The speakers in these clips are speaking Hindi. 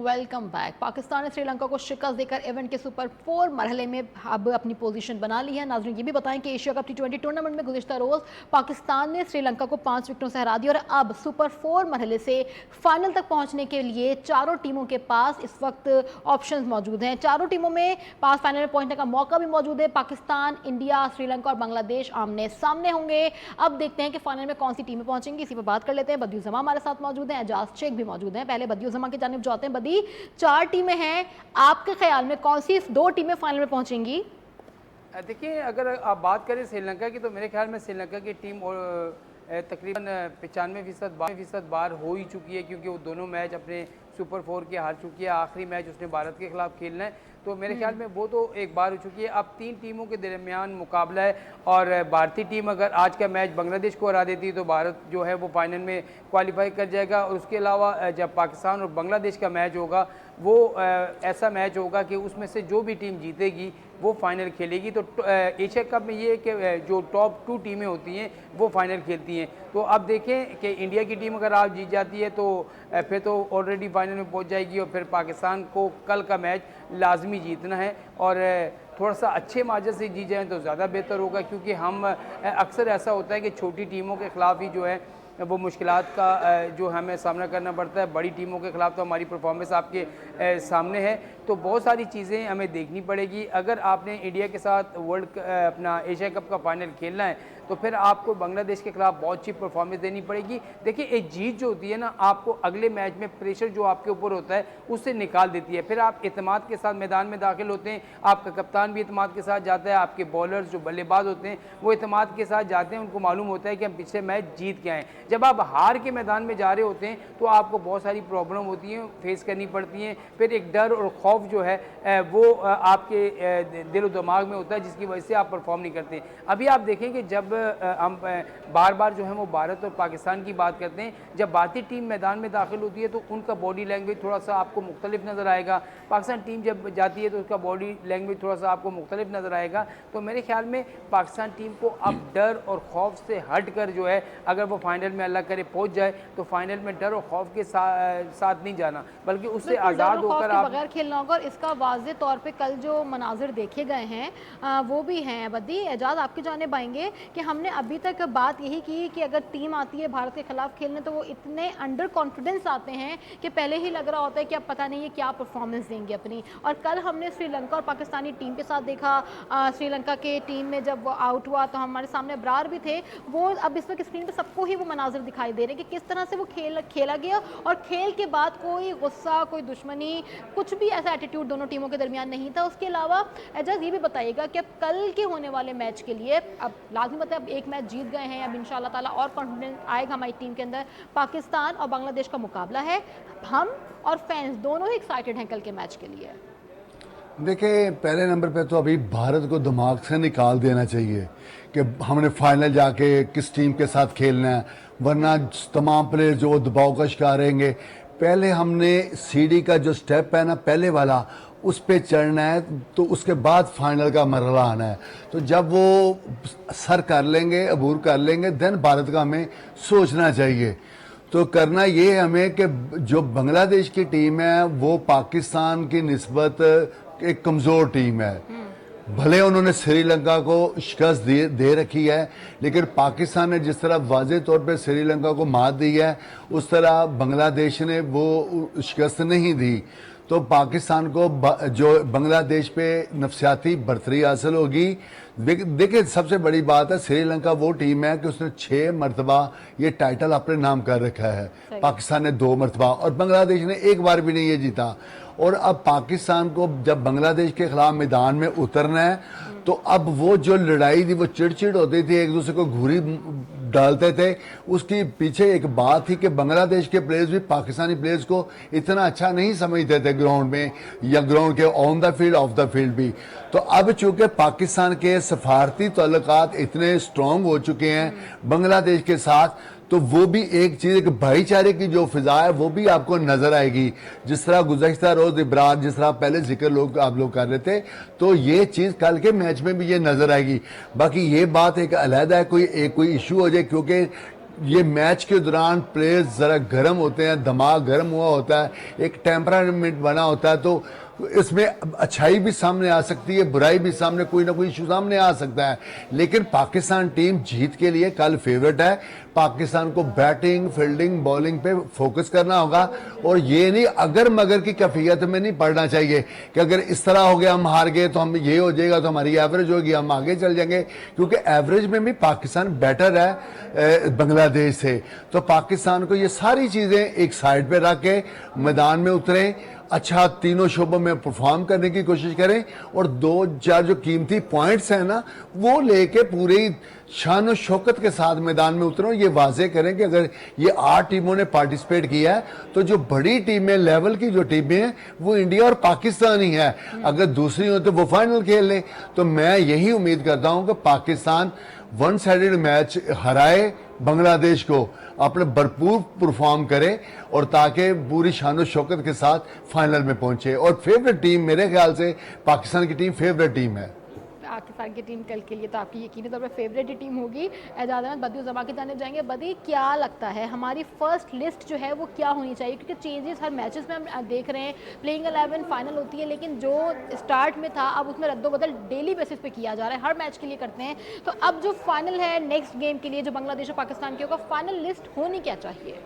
Welcome back. पाकिस्तान ने श्रीलंका को शिकस्त देकर इवेंट के सुपर 4 मरहले में अब अपनी पोजीशन बना ली है। नाज़रीन ये भी बताएं कि एशिया कप T20 टूर्नामेंट में गुज़िश्ता रोज़ पाकिस्तान ने श्रीलंका को 5 विकेटों से हरा दिया और अब सुपर 4 मरहले से फाइनल तक पहुंचने के लिए चारों टीमों के पास इस वक्त ऑप्शंस मौजूद हैं। चारों टीमों में पास फाइनल में पहुंचने का मौका भी मौजूद है। पाकिस्तान, इंडिया, श्रीलंका और बांग्लादेश आमने सामने होंगे। अब देखते हैं कि फाइनल में कौन सी टीमें पहुंचेंगी, इसी पर बात कर लेते हैं। बदियू जमा हमारे साथ मौजूद हैं, एजाज शेख भी मौजूद हैं। पहले बदियू जमा की जानिब जाते हैं। बदी, 4 टीमें हैं, आपके ख्याल में कौन सी 2 टीमें फाइनल में पहुंचेंगी? देखिए, अगर आप बात करें श्रीलंका की तो मेरे ख्याल में श्रीलंका की टीम तकरीबन 95% बार हो ही चुकी है, क्योंकि वो दोनों मैच अपने सुपर 4 के हार चुकी है। आखिरी मैच उसने भारत के खिलाफ खेलना है, तो मेरे ख्याल में वो तो एक बार हो चुकी है। अब 3 टीमों के दरमियान मुकाबला है और भारतीय टीम अगर आज का मैच बांग्लादेश को हरा देती है तो भारत जो है वो फाइनल में क्वालिफाई कर जाएगा। और उसके अलावा जब पाकिस्तान और बांग्लादेश का मैच होगा वो ऐसा मैच होगा कि उसमें से जो भी टीम जीतेगी वो फाइनल खेलेगी। तो एशिया कप में ये है कि जो टॉप 2 टीमें होती हैं वो फाइनल खेलती हैं। तो अब देखें कि इंडिया की टीम अगर आज जीत जाती है तो फिर तो ऑलरेडी फाइनल में पहुंच जाएगी और फिर पाकिस्तान को कल का मैच लाजमी जीतना है और थोड़ा सा अच्छे मार्जिन से जीत जाएँ तो ज़्यादा बेहतर होगा, क्योंकि हम अक्सर ऐसा होता है कि छोटी टीमों के ख़िलाफ़ ही जो है वो मुश्किलात का जो हमें सामना करना पड़ता है। बड़ी टीमों के ख़िलाफ़ तो हमारी परफॉर्मेंस आपके सामने है, तो बहुत सारी चीज़ें हमें देखनी पड़ेगी। अगर आपने इंडिया के साथ अपना एशिया कप का फाइनल खेलना है तो फिर आपको बांग्लादेश के खिलाफ बहुत अच्छी परफॉर्मेंस देनी पड़ेगी। देखिए, एक जीत जो होती है ना, आपको अगले मैच में प्रेशर जो आपके ऊपर होता है उससे निकाल देती है। फिर आप एतमाद के साथ मैदान में दाखिल होते हैं, आपका कप्तान भी एतमाद के साथ जाता है, आपके बॉलर्स जो बल्लेबाज होते हैं वो एतमाद के साथ जाते हैं, उनको मालूम होता है कि हम पिछले मैच जीत के आए। जब आप हार के मैदान में जा रहे होते हैं तो आपको बहुत सारी प्रॉब्लम होती हैं, फेस करनी पड़ती हैं। फिर एक डर और खौफ जो है वो आपके दिल और दिमाग में होता है, जिसकी वजह से आप परफॉर्म नहीं करते। अभी आप देखें कि जब हम बार बार जो है वो भारत और पाकिस्तान की बात करते हैं, जब भारतीय टीम मैदान में दाखिल होती है तो उनका बॉडी लैंग्वेज थोड़ा सा आपको मुख्तलिफ नज़र आएगा। पाकिस्तान टीम जब जाती है तो उसका बॉडी लैंग्वेज थोड़ा सा आपको मुख्तलिफ नज़र आएगा। तो मेरे ख्याल में पाकिस्तान टीम को अब डर और खौफ से हट कर जो है, अगर वो फाइनल में अल्लाह करे पहुँच जाए तो फाइनल में डर और खौफ के साथ नहीं जाना, बल्कि उससे आज़ाद होकर आप बगैर खेलना होगा। और इसका वाज़े तौर पे कल जो मनाजिर देखे गए हैं वो भी हैं। बदी, एजाज आपकी जानिब आएंगे कि हमने अभी तक बात यही की कि अगर टीम आती है भारत के खिलाफ खेलने तो वो इतने अंडर कॉन्फिडेंस आते हैं कि पहले ही लग रहा होता है कि अब पता नहीं है क्या परफॉर्मेंस देंगे अपनी। और कल हमने श्रीलंका और पाकिस्तानी टीम के साथ देखा, श्रीलंका के टीम में जब वो आउट हुआ तो हमारे सामने अबरार भी थे। वो अब इस वक्त स्क्रीन पर सबको ही वो मनाजिर दिखाई दे रहे हैं कि किस तरह से वो खेला गया और खेल के बाद कोई गुस्सा, कोई दुश्मनी, कुछ भी ऐसा एटीट्यूड दोनों टीमों के दरमियान नहीं था। उसके अलावा एजाज ये भी बताइएगा कि अब कल के होने वाले मैच के लिए अब लाजमी पता है, अब एक मैच जीत गए हैं, अब इंशाल्लाह ताला और कॉन्फिडेंस आएगा हमारी टीम के अंदर। पाकिस्तान और बांग्लादेश का मुकाबला है, हम और फैंस दोनों ही एक्साइटेड हैं कल के मैच के लिए। देखिए, पहले नंबर पे तो अभी भारत को दिमाग से निकाल देना चाहिए कि हमने फाइनल जाके किस टीम के साथ खेलना है, वरना तमाम प्लेयर जो दबाव का शिकार रहेंगे। पहले हमने सीढ़ी का जो स्टेप है ना, पहले वाला, उस पे चढ़ना है, तो उसके बाद फाइनल का मरहला आना है। तो जब वो सर कर लेंगे, अबूर कर लेंगे, देन भारत का हमें सोचना चाहिए। तो करना ये है हमें कि जो बांग्लादेश की टीम है वो पाकिस्तान की निस्बत एक कमज़ोर टीम है। भले उन्होंने श्रीलंका को शिकस्त दे रखी है, लेकिन पाकिस्तान ने जिस तरह वाज़े तौर पे श्रीलंका को मात दी है, उस तरह बांग्लादेश ने वो शिकस्त नहीं दी। तो पाकिस्तान को जो बांग्लादेश पे नफसियाती बर्तरी हासिल होगी। देखिए, सबसे बड़ी बात है, श्रीलंका वो टीम है कि उसने 6 मरतबा ये टाइटल अपने नाम कर रखा है। पाकिस्तान ने 2 मरतबा और बांग्लादेश ने एक बार भी नहीं ये जीता। और अब पाकिस्तान को जब बांग्लादेश के खिलाफ मैदान में उतरना है तो अब वो जो लड़ाई थी, वो चिड़चिड़ होती थी, एक दूसरे को घूरी डालते थे, उसकी पीछे एक बात थी कि बांग्लादेश के प्लेयर्स भी पाकिस्तानी प्लेयर्स को इतना अच्छा नहीं समझते थे ग्राउंड में या ग्राउंड के on the field, of the field भी। तो अब चूंकि पाकिस्तान के सफारती ताल्लुकात इतने स्ट्रॉन्ग हो चुके हैं बांग्लादेश के साथ, तो वो भी एक चीज़, एक भाईचारे की जो फिजा है वो भी आपको नजर आएगी। जिस तरह गुज़श्ता रोज इब्रार, जिस तरह पहले जिक्र आप लोग कर रहे थे, तो ये चीज़ कल के मैच में भी ये नजर आएगी। बाकी ये बात एक अलहदा है, कोई इशू हो जाए, क्योंकि ये मैच के दौरान प्लेयर्स ज़रा गर्म होते हैं, दिमाग गर्म हुआ होता है, एक टेम्परामेंट बना होता है, तो इसमें अच्छाई भी सामने आ सकती है, बुराई भी सामने, कोई ना कोई इशू सामने आ सकता है। लेकिन पाकिस्तान टीम जीत के लिए कल फेवरेट है। पाकिस्तान को बैटिंग, फील्डिंग, बॉलिंग पे फोकस करना होगा और ये नहीं अगर मगर की कैफियत में नहीं पड़ना चाहिए कि अगर इस तरह हो गया हम हार गए तो हम ये हो जाएगा तो हमारी एवरेज होगी, हम आगे चल जाएंगे, क्योंकि एवरेज में भी पाकिस्तान बेटर है बांग्लादेश से। तो पाकिस्तान को ये सारी चीज़ें एक साइड पे रख के मैदान में उतरें, अच्छा तीनों शोबों में परफॉर्म करने की कोशिश करें और 2-4 जो कीमती पॉइंट्स हैं ना वो लेके पूरी शान और शौकत के साथ मैदान में उतरो। ये वाजे करें कि अगर ये 8 टीमों ने पार्टिसिपेट किया है तो जो बड़ी टीमें, लेवल की जो टीमें हैं वो इंडिया और पाकिस्तान ही है। अगर दूसरी हो तो वो फाइनल खेल लें। तो मैं यही उम्मीद करता हूं कि पाकिस्तान वन साइडेड मैच हराए बांग्लादेश को, अपने भरपूर परफॉर्म करे और ताकि पूरी शान शौकत के साथ फाइनल में पहुंचे। और फेवरेट टीम मेरे ख्याल से पाकिस्तान की टीम फेवरेट टीम है। पाकिस्तान की टीम कल के लिए तो आपकी यकीनी तौर पर फेवरेट ही टीम होगी। एजाज अहमद बदी जमा की जानिब जाएंगे। बदी, क्या लगता है हमारी फर्स्ट लिस्ट जो है वो क्या होनी चाहिए, क्योंकि चेंजेस हर मैचेस में हम देख रहे हैं, प्लेइंग 11 फाइनल होती है लेकिन जो स्टार्ट में था अब उसमें रद्दोबदल डेली बेसिस पे किया जा रहा है, हर मैच के लिए करते हैं। तो अब जो फाइनल है नेक्स्ट गेम के लिए जो बांग्लादेश और पाकिस्तान के होगा, फाइनल लिस्ट होनी क्या चाहिए?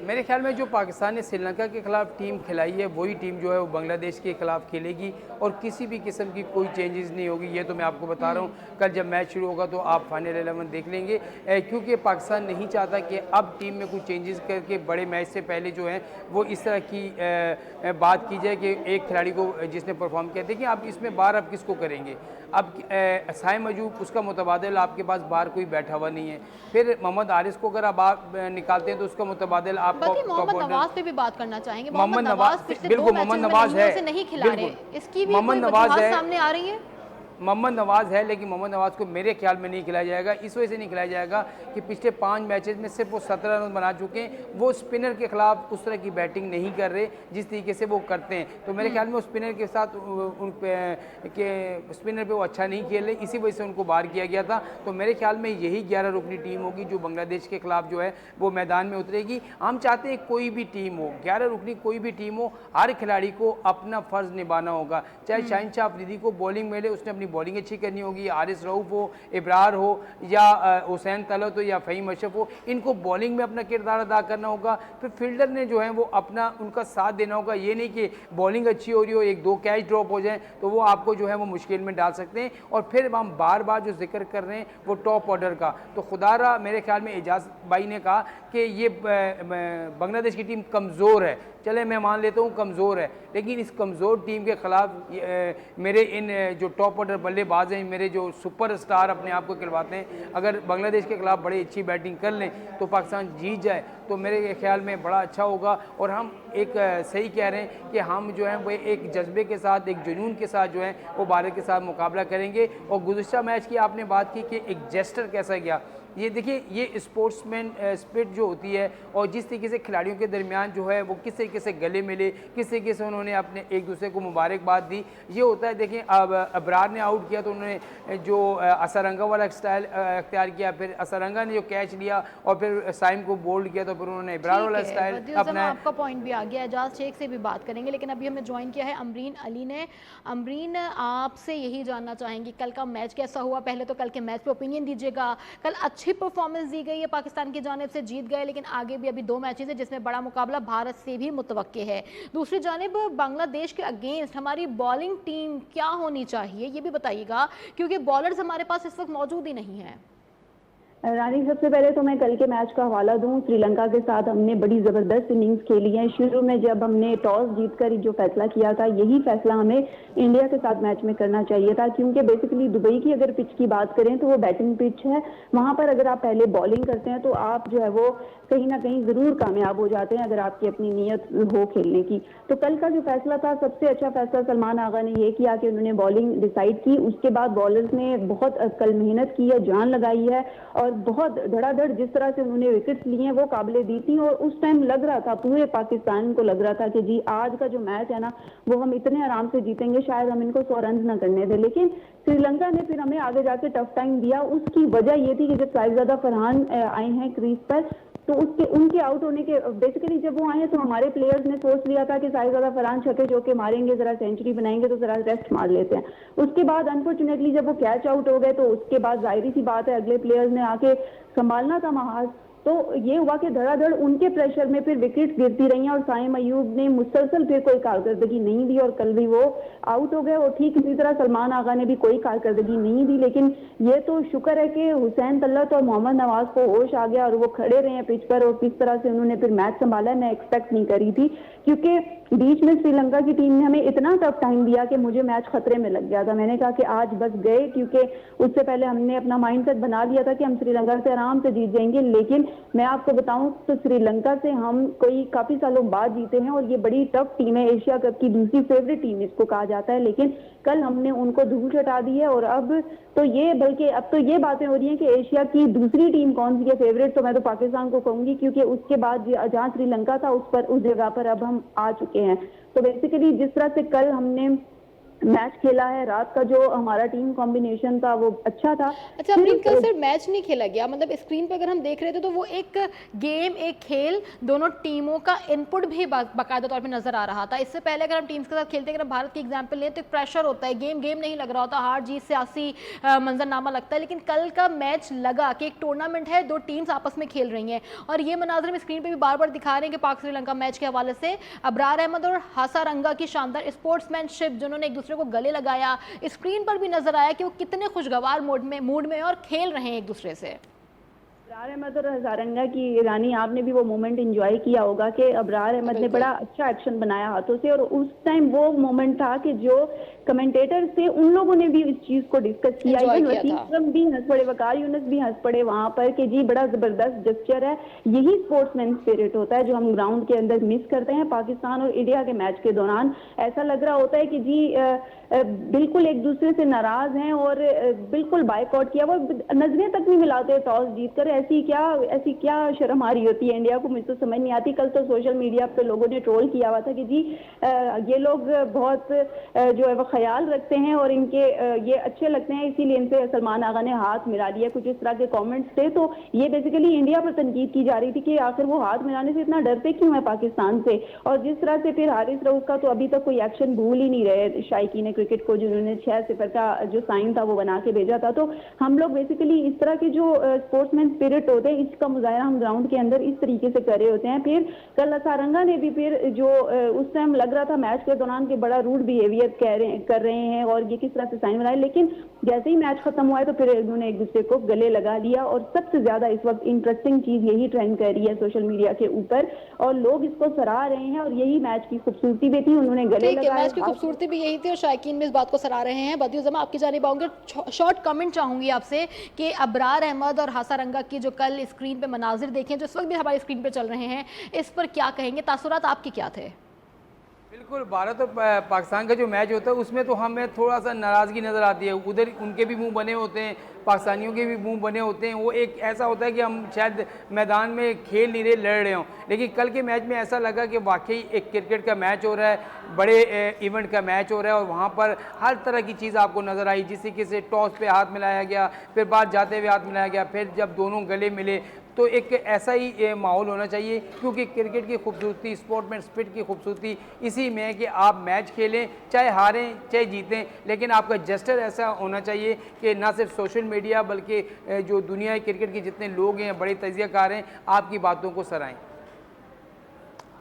मेरे ख्याल में जो पाकिस्तान ने श्रीलंका के खिलाफ टीम खिलाई है वही टीम जो है वो बांग्लादेश के खिलाफ खेलेगी और किसी भी किस्म की कोई चेंजेस नहीं होगी। ये तो मैं आपको बता रहा हूँ। कल जब मैच शुरू होगा तो आप फाइनल 11 देख लेंगे, क्योंकि पाकिस्तान नहीं चाहता कि अब टीम में कुछ चेंजेस करके बड़े मैच से पहले जो है वो इस तरह की बात की जाए कि एक खिलाड़ी को जिसने परफॉर्म किया। देखिए आप इसमें बार अब किसको करेंगे, अब साइम मजूब उसका मुतबादिल आपके पास बाहर कोई बैठा हुआ नहीं है। फिर मोहम्मद आरिस को अगर आप निकालते हैं तो उसका मुतबादिल आप मोहम्मद नवाज पे भी बात करना चाहेंगे। मोहम्मद नवाज बिल्कुल, मोहम्मद नवाज है, नहीं खिला रहे, इसकी भी मोहम्मद नवाज है, सामने आ रही है। मोहम्मद नवाज है लेकिन मोहम्मद नवाज को मेरे ख्याल में नहीं खिलाया जाएगा। इस वजह से नहीं खिलाया जाएगा कि पिछले 5 मैचेस में सिर्फ वो 17 रन बना चुके हैं। वो स्पिनर के खिलाफ उस तरह की बैटिंग नहीं कर रहे जिस तरीके से वो करते हैं। तो मेरे ख्याल में वो स्पिनर के साथ स्पिनर पे वो अच्छा नहीं खेल रहे, इसी वजह से उनको बाहर किया गया था। तो मेरे ख्याल में यही 11 रुकनी टीम होगी जो बांग्लादेश के खिलाफ जो है वो मैदान में उतरेगी। हम चाहते हैं कोई भी टीम हो, 11 रुकनी कोई भी टीम हो, हर खिलाड़ी को अपना फ़र्ज़ निभाना होगा। चाहे शाहिन शाह अफरीदी को बॉलिंग मिले, उसने अपनी बॉलिंग अच्छी करनी होगी, आरिस रऊफ हो, इब्रार हो या हुसैन तलत हो या फ़हीम अशरफ हो, इनको बॉलिंग में अपना किरदार अदा करना होगा। फिर फील्डर ने जो है वो अपना उनका साथ देना होगा। ये नहीं कि बॉलिंग अच्छी हो रही हो, 1-2 कैच ड्रॉप हो जाए तो वो आपको जो है वो मुश्किल में डाल सकते हैं। और फिर हम बार बार जो जिक्र कर रहे हैं वो टॉप ऑर्डर का, तो खुदारा मेरे ख्याल में एजाज भाई ने कहा कि ये बांग्लादेश की टीम कमज़ोर है। चले मैं मान लेता हूँ कमज़ोर है, लेकिन इस कमज़ोर टीम के ख़िलाफ़ मेरे इन जो टॉप ऑर्डर बल्लेबाज हैं, मेरे जो सुपर स्टार अपने आप को कहलवाते हैं, अगर बांग्लादेश के खिलाफ बड़ी अच्छी बैटिंग कर लें तो पाकिस्तान जीत जाए तो मेरे ख्याल में बड़ा अच्छा होगा। और हम एक सही कह रहे हैं कि हम जो है वो एक जज्बे के साथ, एक जुनून के साथ जो है वो भारत के साथ मुकाबला करेंगे। और गुज़िश्ता मैच की आपने बात की कि एक जेस्टर कैसा गया, ये देखिए ये स्पोर्ट्समैन स्पिरिट जो होती है और जिस तरीके से खिलाड़ियों के दरमियान जो है वो किस तरीके से गले मिले, किस तरीके से उन्होंने अपने एक दूसरे को मुबारकबाद दी, ये होता है। देखिए अब अबरार ने आउट किया तो उन्होंने जो असरंगा वाला स्टाइल अख्तियार किया, फिर असरंगा ने जो कैच लिया और फिर साइम को बोल्ड किया तो फिर उन्होंने इब्रार वाला स्टाइल अपना। आपका पॉइंट भी आ गया, एजाज शेख से भी बात करेंगे, लेकिन अभी हमने ज्वाइन किया है अमरीन अली ने। अमरीन, आपसे यही जानना चाहेंगे कल का मैच कैसा हुआ। पहले तो कल के मैच पे ओपिनियन दीजिएगा। कल अच्छी परफॉर्मेंस दी गई है, पाकिस्तान की जानिब से जीत गए, लेकिन आगे भी अभी 2 मैचेस है जिसमें बड़ा मुकाबला भारत से भी मुतवक्के है। दूसरी जानिब बांग्लादेश के अगेंस्ट हमारी बॉलिंग टीम क्या होनी चाहिए ये भी बताइएगा, क्योंकि बॉलर्स हमारे पास इस वक्त मौजूद ही नहीं है। रानी, सबसे पहले तो मैं कल के मैच का हवाला दूं। श्रीलंका के साथ हमने बड़ी ज़बरदस्त इनिंग्स खेली है। शुरू में जब हमने टॉस जीतकर जो फैसला किया था, यही फैसला हमें इंडिया के साथ मैच में करना चाहिए था, क्योंकि बेसिकली दुबई की अगर पिच की बात करें तो वो बैटिंग पिच है। वहां पर अगर आप पहले बॉलिंग करते हैं तो आप जो है वो कहीं ना कहीं ज़रूर कामयाब हो जाते हैं अगर आपकी अपनी नीयत हो खेलने की। तो कल का जो फैसला था, सबसे अच्छा फैसला सलमान आगा ने ये किया कि उन्होंने बॉलिंग डिसाइड की। उसके बाद बॉलर्स ने बहुत कल मेहनत की है, जान लगाई है और और बहुत धड़ाधड़ जिस तरह से उन्होंने विकेट्स लिए हैं वो काबिले दी थी। और उस टाइम लग रहा था, पूरे पाकिस्तान को लग रहा था कि जी आज का जो मैच है ना वो हम इतने आराम से जीतेंगे, शायद हम इनको 100 रन ना करने दें। लेकिन श्रीलंका ने फिर हमें आगे जाके टफ टाइम दिया। उसकी वजह ये थी कि जब साहिबजादा फरहान आए हैं क्रीज पर, तो उनके आउट होने के बेसिकली जब वो आए तो हमारे प्लेयर्स ने सोच लिया था कि साहिबजादा फरहान छक्के चौके मारेंगे, जरा सेंचुरी बनाएंगे तो जरा रेस्ट मार लेते हैं। उसके बाद अनफॉर्चुनेटली जब वो कैच आउट हो गए तो उसके बाद जाहिर सी बात है अगले प्लेयर्स ने आके संभालना था महाज। तो ये हुआ कि धड़ाधड़ उनके प्रेशर में फिर विकेट्स गिरती रही हैं और साइम अयूब ने मुसलसल फिर कोई कारकर्दगी नहीं दी और कल भी वो आउट हो गए। और ठीक इसी तरह सलमान आगा ने भी कोई कारकर्दगी नहीं दी। लेकिन ये तो शुक्र है कि हुसैन तलत और मोहम्मद नवाज को होश आ गया और वो खड़े रहे हैं पिच पर और किस तरह से उन्होंने फिर मैच संभाला मैं एक्सपेक्ट नहीं करी थी, क्योंकि बीच में श्रीलंका की टीम ने हमें इतना टफ टाइम दिया कि मुझे मैच खतरे में लग गया था। मैंने कहा कि आज बस गए, क्योंकि उससे पहले हमने अपना माइंडसेट बना लिया था कि हम श्रीलंका से आराम से जीत जाएंगे। लेकिन मैं आपको बताऊं तो श्रीलंका से हम कोई काफी सालों बाद जीते हैं और ये बड़ी टफ टीम है, एशिया कप की दूसरी फेवरेट टीम इसको कहा जाता है। लेकिन कल हमने उनको धूल चटा दी है और अब तो ये बातें हो रही हैं कि एशिया की दूसरी टीम कौन सी है फेवरेट, तो मैं तो पाकिस्तान को कहूंगी, क्योंकि उसके बाद जहां श्रीलंका था उस जगह पर अब हम आ चुके हैं। तो बेसिकली जिस तरह से कल हमने मैच खेला है, रात का जो हमारा टीम कॉम्बिनेशन था वो अच्छा था। अच्छा अमरीन, कल सिर्फ मैच नहीं खेला गया, मतलब स्क्रीन पे अगर हम देख रहे थे तो वो एक गेम, एक खेल, दोनों टीमों का इनपुट भी बाकायदा तौर पे नजर आ रहा था। इससे पहले अगर हम टीम्स के साथ खेलते, अगर हम भारत की एग्जांपल लें तो एक प्रेशर होता है, गेम नहीं लग रहा होता, हार जीत सियासी मंजरनामा लगता है। लेकिन कल का मैच लगा कि एक टूर्नामेंट है, दो टीम्स आपस में खेल रही हैं और ये मनाजर हम स्क्रीन पर भी बार बार दिखा रहे हैं कि पाक श्रीलंका मैच के हवाले से अबरार अहमद और हासारंगा की शानदार स्पोर्ट्समैनशिप, जिन्होंने एक दूसरे को गले लगाया, स्क्रीन पर भी नजर आया कि वो कितने खुशगवार मूड में और खेल रहे हैं एक दूसरे से। अबरार अहमद और हजारंगा की रानी, आपने भी वो मोमेंट एंजॉय किया होगा कि अबरार अहमद ने बड़ा अच्छा एक्शन बनाया हाथों से और उस टाइम वो मोमेंट था कि जो कमेंटेटर थे उन लोगों ने भी इस चीज को डिस्कस किया, इवन वसीम अकरम भी हंस पड़े, वकार यूनुस भी हंस पड़े वहां पर कि जी बड़ा जबरदस्त जेस्चर है। यही स्पोर्ट्समैन स्पिरिट होता है जो हम ग्राउंड के अंदर मिस करते हैं। पाकिस्तान और इंडिया के मैच के दौरान ऐसा लग रहा होता है कि जी बिल्कुल एक दूसरे से नाराज हैं और बिल्कुल बायकॉट किया, वो नजरें तक नहीं मिलाते टॉस जीतकर। ऐसी क्या शर्म आ रही होती है इंडिया को, मुझे तो समझ नहीं आती। कल तो सोशल मीडिया पे लोगों ने ट्रोल किया हुआ था कि जी ये लोग बहुत जो है वो ख्याल रखते हैं और इनके ये अच्छे लगते हैं, इसीलिए इनसे सलमान आगा ने हाथ मिला लिया, कुछ इस तरह के कमेंट्स थे। तो ये बेसिकली इंडिया पर तनकीद की जा रही थी कि आखिर वो हाथ मिलाने से इतना डरते क्यों है पाकिस्तान से। और जिस तरह से फिर हारिस रऊफ का तो अभी तक कोई एक्शन भूल ही नहीं रहे शायकीन क्रिकेट को, जिन्होंने 6-0 का जो साइन था वो बना के भेजा था। तो हम लोग बेसिकली इस तरह के जो स्पोर्ट्समैन स्पिरिट होते हैं इसका मुजाहरा हम ग्राउंड के अंदर इस तरीके से कर रहे होते हैं। फिर कल हसारंगा ने भी फिर जो उस टाइम लग रहा था मैच के दौरान के बड़ा रूड बिहेवियर कर रहे हैं और ये किस तरह से साइन बनाए, लेकिन जैसे ही मैच खत्म हुआ है तो फिर उन्होंने एक दूसरे को गले लगा लिया। और सबसे ज्यादा इस वक्त इंटरेस्टिंग चीज यही ट्रेंड कर रही है सोशल मीडिया के ऊपर और लोग इसको सराह रहे हैं और यही मैच की खूबसूरती भी थी, उन्होंने गले लगाए। मैच की खूबसूरती भी यही थी और शायकीन भी इस बात को सराह रहे हैं। बदियु ज़मा, आपकी जानिब आऊंगे, शॉर्ट कमेंट चाहूंगी आपसे कि अबरार अहमद और हासारंगा की जो कल स्क्रीन पे मनाजिर देखे जो इस वक्त भी हमारी स्क्रीन पे चल रहे हैं, इस पर क्या कहेंगे, तासुरात आपके क्या थे? बिल्कुल, भारत और पाकिस्तान का जो मैच होता है उसमें तो हमें थोड़ा सा नाराज़गी नज़र आती है। उधर उनके भी मुंह बने होते हैं, पाकिस्तानियों के भी मुंह बने होते हैं। वो एक ऐसा होता है कि हम शायद मैदान में खेल नहीं रहे, लड़ रहे हों। लेकिन कल के मैच में ऐसा लगा कि वाकई एक क्रिकेट का मैच हो रहा है, बड़े इवेंट का मैच हो रहा है और वहाँ पर हर तरह की चीज़ आपको नज़र आई। जिस तरीके से टॉस पे हाथ मिलाया गया, फिर बात जाते हुए हाथ मिलाया गया, फिर जब दोनों गले मिले तो एक ऐसा ही माहौल होना चाहिए, क्योंकि क्रिकेट की खूबसूरती, स्पोर्ट्समैन स्पिरिट की खूबसूरती इसी में है कि आप मैच खेलें, चाहे हारें चाहे जीतें, लेकिन आपका जेस्चर ऐसा होना चाहिए कि ना सिर्फ सोशल मीडिया बल्कि जो दुनिया क्रिकेट के जितने लोग हैं, बड़े तजियाकार हैं, आपकी बातों को सराहें।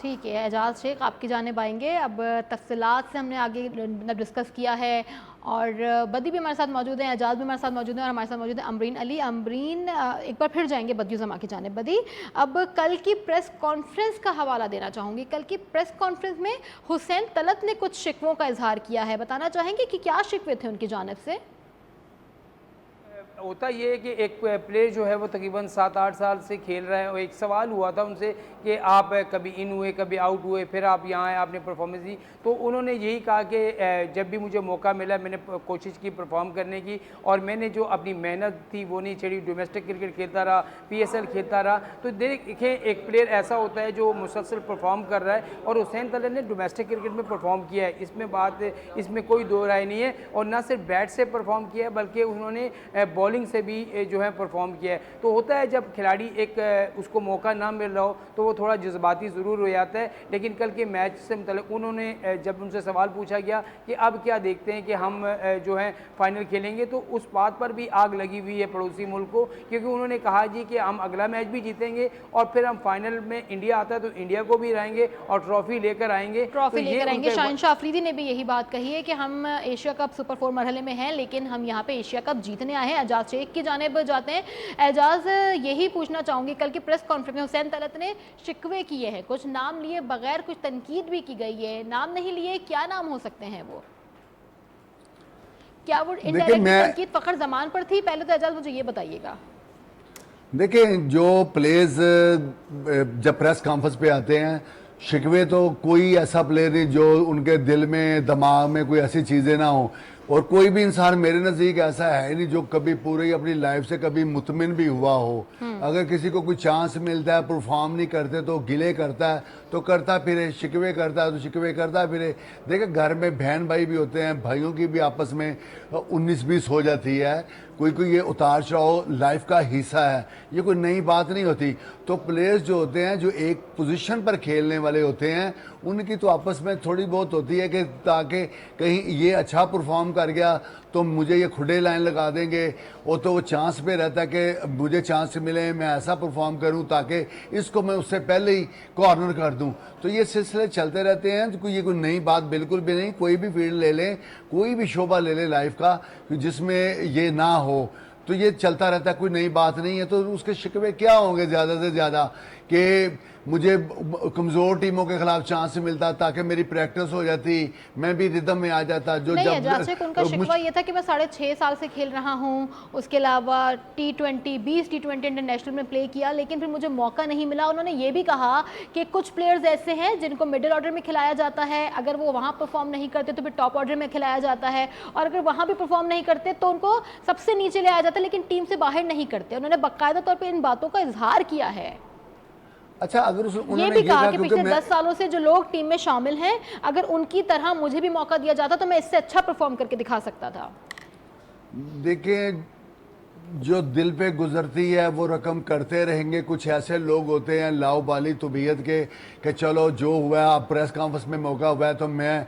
ठीक है एजाज शेख, आपकी जानिब आएंगे। अब तफसीलात से हमने आगे डिस्कस किया है और बदी भी हमारे साथ मौजूद हैं, एजाज भी हमारे साथ मौजूद हैं और हमारे साथ मौजूद है अमरीन अली। अमरीन, एक बार फिर जाएंगे बदियु ज़मा की जानिब। बदी, अब कल की प्रेस कॉन्फ्रेंस का हवाला देना चाहूँगी। कल की प्रेस कॉन्फ्रेंस में हुसैन तलत ने कुछ शिकवों का इजहार किया है, बताना चाहेंगे कि क्या शिकवे थे उनकी जानिब से? होता ये है कि एक प्लेयर जो है वो तकरीबन 7-8 साल से खेल रहा है, और एक सवाल हुआ था उनसे कि आप कभी इन हुए कभी आउट हुए, फिर आप यहाँ आए, आपने परफॉर्मेंस दी, तो उन्होंने यही कहा कि जब भी मुझे मौका मिला मैंने कोशिश की परफॉर्म करने की, और मैंने जो अपनी मेहनत थी वो नहीं छोड़ी, डोमेस्टिक क्रिकेट खेलता रहा, PSL खेलता रहा। तो देखें एक प्लेयर ऐसा होता है जो मुसलसल परफॉर्म कर रहा है, और हुसैन तलत ने डोमेस्टिक क्रिकेट में परफॉर्म किया है, इसमें कोई दो राय नहीं है, और ना सिर्फ बैट से परफॉर्म किया है बल्कि उन्होंने बॉलिंग से भी जो है परफॉर्म किया है। तो होता है जब खिलाड़ी एक उसको मौका ना मिल रहा हो तो वो थोड़ा जज्बाती ज़रूर हो जाता है, लेकिन कल के मैच से मतलब उन्होंने जब उनसे सवाल पूछा गया कि अब क्या देखते हैं कि हम जो है फाइनल खेलेंगे, तो उस बात पर भी आग लगी हुई है पड़ोसी मुल्क को, क्योंकि उन्होंने कहा जी कि हम अगला मैच भी जीतेंगे और फिर हम फाइनल में इंडिया आता है तो इंडिया को भी हराएंगे और ट्रॉफी लेकर आएंगे। ट्रॉफी लेकर आएंगे। शाहिन अफरीदी ने भी यही बात कही है कि हम एशिया कप सुपर 4 मरहले में हैं, लेकिन हम यहाँ पे एशिया कप जीतने आए हैं। एजाज शेख की जानिब जाते हैं। एजाज, यही पूछना चाहूंगी, कल की प्रेस कॉन्फ्रेंस में हुसैन तलत ने शिकवे किए हैं, कुछ नाम लिए बगैर कुछ तनकीद भी की गई है, नाम नहीं लिए, क्या नाम हो सकते हैं वो? क्या वो इनडायरेक्ट तनकीद फखर जमान पर थी? पहले तो एजाज मुझे ये बताइएगा। देखिए, जो प्लेयर्स जब प्रेस कॉन्फ्रेंस पे आते हैं, शिकवे तो कोई ऐसा प्लेयर नहीं जो उनके दिल में दिमाग में कोई ऐसी चीज़ें ना हो, और कोई भी इंसान मेरे नज़दीक ऐसा है नहीं जो कभी पूरी अपनी लाइफ से कभी मुतमिन भी हुआ हो। अगर किसी को कोई चांस मिलता है, परफॉर्म नहीं करते तो गिले करता है, तो करता फिरे, शिकवे करता है तो शिकवे करता फिरे। देखिए, घर में बहन भाई भी होते हैं, भाइयों की भी आपस में 19-20 हो जाती है, कोई कोई ये उतार चढ़ाव लाइफ का हिस्सा है, ये कोई नई बात नहीं होती। तो प्लेयर्स जो होते हैं जो एक पोजीशन पर खेलने वाले होते हैं, उनकी तो आपस में थोड़ी बहुत होती है कि ताकि कहीं ये अच्छा परफॉर्म कर गया तो मुझे ये खुडे लाइन लगा देंगे, और तो वो चांस पे रहता है कि मुझे चांस मिले, मैं ऐसा परफॉर्म करूं ताकि इसको मैं उससे पहले ही कॉर्नर कर दूं। तो ये सिलसिले चलते रहते हैं, तो ये कोई नई बात बिल्कुल भी नहीं। कोई भी फील्ड ले लें, कोई भी शोबा ले लें लाइफ का जिसमें ये ना हो, तो ये चलता रहता है, कोई नई बात नहीं है। तो उसके शिकवे क्या होंगे ज़्यादा से ज़्यादा कि मुझे कमज़ोर टीमों के खिलाफ चांस मिलता ताकि मेरी प्रैक्टिस हो जाती, मैं भी रिदम में आ जाता। जो नहीं, जब उनका शिकवा ये था कि मैं 6.5 साल से खेल रहा हूँ, उसके अलावा T20 20 T20 इंटरनेशनल में प्ले किया, लेकिन फिर मुझे मौका नहीं मिला। उन्होंने ये भी कहा कि कुछ प्लेयर्स ऐसे हैं जिनको मिडिल ऑर्डर में खिलाया जाता है, अगर वो वहाँ परफॉर्म नहीं करते तो फिर टॉप ऑर्डर में खिलाया जाता है, और अगर वहाँ भी परफॉर्म नहीं करते तो उनको सबसे नीचे ले आया जाता है, लेकिन टीम से बाहर नहीं करते। उन्होंने बाकायदा तौर पर इन बातों का इजहार किया है। अच्छा, अगर उन्होंने ये भी कहा कि पिछले 10 सालों से जो लोग टीम में शामिल हैं, अगर उनकी तरह मुझे भी मौका दिया जाता तो मैं इससे अच्छा परफॉर्म करके दिखा सकता था। देखिए, जो दिल पे गुजरती है वो रकम करते रहेंगे। कुछ ऐसे लोग होते हैं लाउबाली तबीयत के कि चलो जो हुआ है, अब प्रेस कॉन्फ्रेंस में मौका हुआ है तो मैं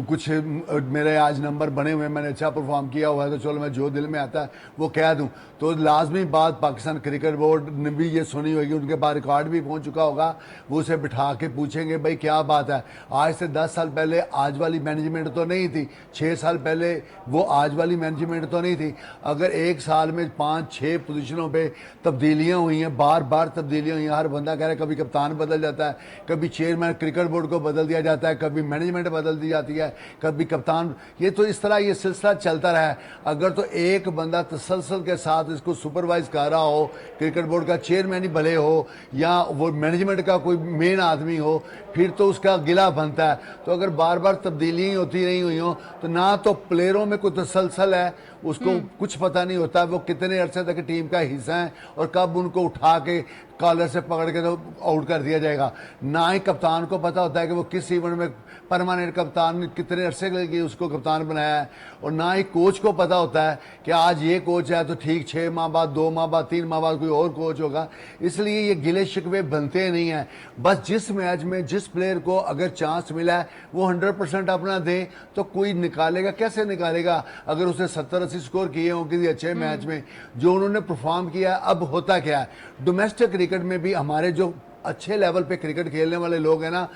कुछ मेरे आज नंबर बने हुए हैं, मैंने अच्छा परफॉर्म किया हुआ है तो चलो मैं जो दिल में आता है वो कह दूं। तो लाजमी बात पाकिस्तान क्रिकेट बोर्ड ने भी ये सुनी होगी, उनके पास रिकॉर्ड भी पहुंच चुका होगा, वो उसे बिठा के पूछेंगे भाई क्या बात है। आज से 10 साल पहले आज वाली मैनेजमेंट तो नहीं थी, 6 साल पहले वो आज वाली मैनेजमेंट तो नहीं थी। अगर एक साल में 5-6 पोजीशनों पे तब्दीलियां हुई हैं, बार बार तब्दीलियां हुई हैं, हर बंदा कह रहा है, कभी कप्तान बदल जाता है, कभी चेयरमैन क्रिकेट बोर्ड को बदल दिया जाता है, कभी मैनेजमेंट बदल दी जाती है, कभी कप्तान, ये तो इस तरह ये सिलसिला चलता रहा है। अगर तो एक बंदा तसलसल के साथ इसको सुपरवाइज कर रहा हो, क्रिकेट बोर्ड का चेयरमैन ही भले हो या वो मैनेजमेंट का कोई मेन आदमी हो, फिर तो उसका गिला बनता है। तो अगर बार बार तब्दीलियाँ होती नहीं हुई हो तो ना तो प्लेयरों में कोई तसलसल है, उसको कुछ पता नहीं होता वो कितने अरसे तक टीम का हिस्सा है और कब उनको उठा के कॉलर से पकड़ के तो आउट कर दिया जाएगा। ना ही कप्तान को पता होता है कि वो किस इवेंट में परमानेंट कप्तान कितने अरसे के लिए उसको कप्तान बनाया है, और ना ही कोच को पता होता है कि आज ये कोच है तो ठीक 6 माह बाद, 2 माह बाद, 3 माह बाद कोई और कोच होगा। इसलिए ये गिले शिकवे बनते नहीं हैं। बस जिस मैच में जिस प्लेयर को अगर चांस मिला है वो 100% अपना दे, तो कोई निकालेगा कैसे निकालेगा अगर उसने 70-80 स्कोर किए हों किसी अच्छे मैच में जो उन्होंने परफॉर्म किया। अब होता क्या है, डोमेस्टिक क्रिकेट में भी हमारे जो अच्छे लेवल पे क्रिकेट खेलने वाले लोग हैं ना,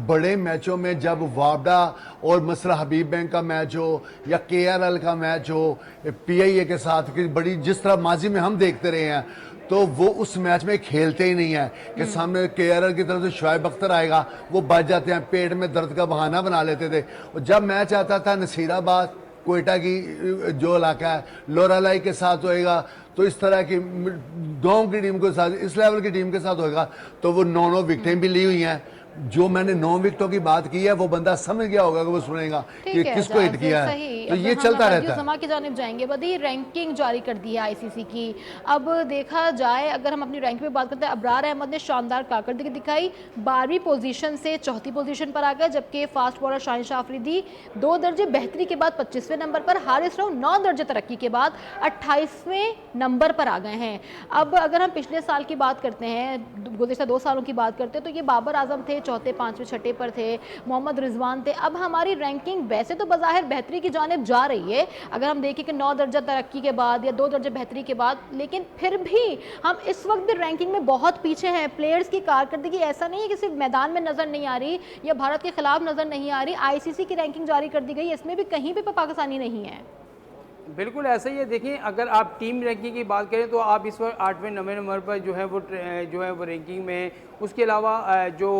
बड़े मैचों में जब वापडा और मसला हबीब बैंक का मैच हो या KRL का मैच हो PIA के साथ की बड़ी, जिस तरह माजी में हम देखते रहे हैं, तो वो उस मैच में खेलते ही नहीं है कि सामने KRL की तरफ से शुआइब अख्तर आएगा, वो बच जाते हैं, पेट में दर्द का बहाना बना लेते थे। और जब मैच आता था नसीराबाद कोयटा की जो इलाका है लोरालाई के साथ होएगा, तो इस तरह की गांव की टीम के साथ, इस लेवल की टीम के साथ होएगा, तो वो 9 विकेटें भी ली हुई हैं। जो मैंने 9 विकेटों की बात की है वो बंदा समझ गया होगा कि वो सुनेगा कि किसको हिट किया है, तो ये चलता रहता है। की जानिब जाएंगे बदी, रैंकिंग जारी कर दी है आईसीसी की। अब देखा जाए, अगर हम अपनी रैंक पे बात करते हैं, अबरार अहमद ने शानदार कारकर्दगी दिखाई, 12वीं पोजीशन से 4थी पोजीशन पर आ गए, जबकि फास्ट बॉलर शाहिन शाह अफरीदी 2 दर्जे बेहतरी के बाद 25वें नंबर पर, हारिस राव 9 दर्जे तरक्की के बाद 28वें नंबर पर आ गए हैं। अब अगर हम पिछले साल की बात करते हैं, गुज़िश्ता 2 सालों की बात करते हैं, तो ये बाबर आजम थे, चौथे, पांचवें, छठे पर थे, मोहम्मद रिजवान थे। अब हमारी रैंकिंग वैसे तो बज़ाहिर बेहतरी की जानिब जा रही है, अगर हम देखें कि 9 दर्जा तरक्की के बाद या 2 दर्जे बेहतरी के बाद, लेकिन फिर भी हम इस वक्त भी रैंकिंग में बहुत पीछे हैं। प्लेयर्स की कारकर्दगी ऐसा नहीं है कि सिर्फ मैदान में नजर नहीं आ रही या भारत के खिलाफ नजर नहीं आ रही, आईसीसी की रैंकिंग जारी कर दी गई, इसमें भी कहीं भी पाकिस्तानी नहीं है। बिल्कुल ऐसा ही है। देखिए, अगर आप टीम रैंकिंग की बात करें तो आप इस वक्त 8वें 9वें नंबर पर जो है वो रैंकिंग में। उसके अलावा जो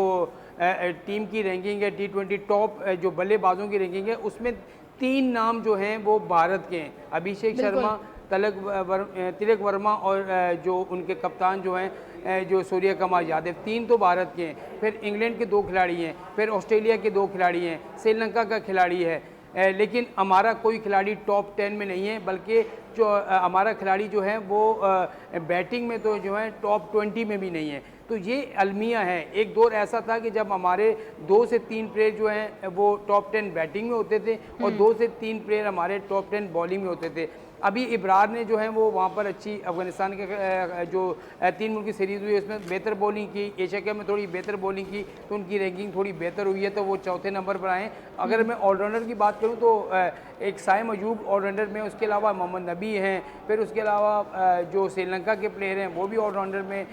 टीम की रैंकिंग है, T20 टॉप जो बल्लेबाजों की रैंकिंग है, उसमें 3 नाम जो हैं वो भारत के हैं, अभिषेक शर्मा, तिलक वर्मा और जो उनके कप्तान जो हैं जो सूर्य कुमार यादव, 3 तो भारत के हैं। फिर इंग्लैंड के 2 खिलाड़ी हैं, फिर ऑस्ट्रेलिया के 2 खिलाड़ी हैं, श्रीलंका का खिलाड़ी है, लेकिन हमारा कोई खिलाड़ी टॉप 10 में नहीं है, बल्कि जो हमारा खिलाड़ी जो है वो बैटिंग में तो जो है टॉप 20 में भी नहीं है। तो ये अलमिया है। एक दौर ऐसा था कि जब हमारे 2 से 3 प्लेयर जो हैं वो टॉप 10 बैटिंग में होते थे और 2 से 3 प्लेयर हमारे टॉप 10 बॉलिंग में होते थे। अभी इब्रार ने जो है वो वहाँ पर अच्छी, अफगानिस्तान के जो 3 मुल्क की सीरीज़ हुई उसमें बेहतर बॉलिंग की, एशिया कप में थोड़ी बेहतर बॉलिंग की, तो उनकी रैंकिंग थोड़ी बेहतर हुई है, तो वो 4थे नंबर पर आए। अगर मैं ऑलराउंडर की बात करूँ तो एक साइम अयूब ऑलराउंडर में, उसके अलावा मोहम्मद नबी हैं, फिर उसके अलावा जो श्रीलंका के प्लेयर हैं वो भी ऑलराउंडर में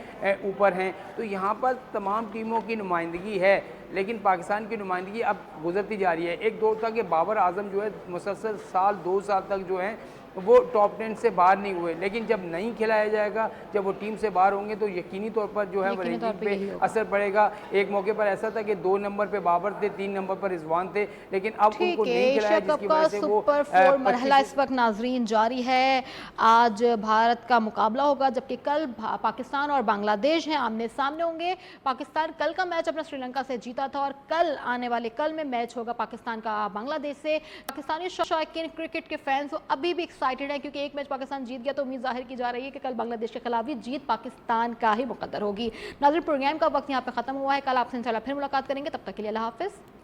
ऊपर हैं। तो यहाँ पर तमाम टीमों की नुमाइंदगी है, लेकिन पाकिस्तान की नुमाइंदगी अब गुजरती जा रही है। एक दौर था कि बाबर आजम जो है मुसलसल 2 साल तक जो है वो टॉप 10 से बाहर नहीं हुए, लेकिन जब नहीं खिलाया जाएगा, जब वो टीम से बाहर होंगे, तो यकीनी तौर पर जो है वो रैंकिंग पे असर पड़ेगा। एक मौके पर ऐसा था कि 2 नंबर पे बाबर थे, 3 नंबर पर रिजवान थे, लेकिन अब उनको नहीं खिलाया, जिसकी वजह से वो सुपर 4 मरहला इस वक्त नाजरीन जारी है। आज भारत का मुकाबला होगा, जबकि कल पाकिस्तान और बांग्लादेश हैं, आमने सामने होंगे। पाकिस्तान कल का मैच अपना श्रीलंका से जीता था और कल आने वाले कल में मैच होगा पाकिस्तान का बांग्लादेश से। पाकिस्तानी शौकीन क्रिकेट के फैंस अभी भी एक्साइटेड है, क्योंकि एक मैच पाकिस्तान जीत गया तो उम्मीद जाहिर की जा रही है कि कल बांग्लादेश के खिलाफ भी जीत पाकिस्तान का ही मुकद्दर होगी। नाज़रीन, प्रोग्राम का वक्त यहाँ पे खत्म हुआ है। कल आपसे इंशाल्लाह फिर मुलाकात करेंगे, तब तक के लिए अल्लाह हाफिज़।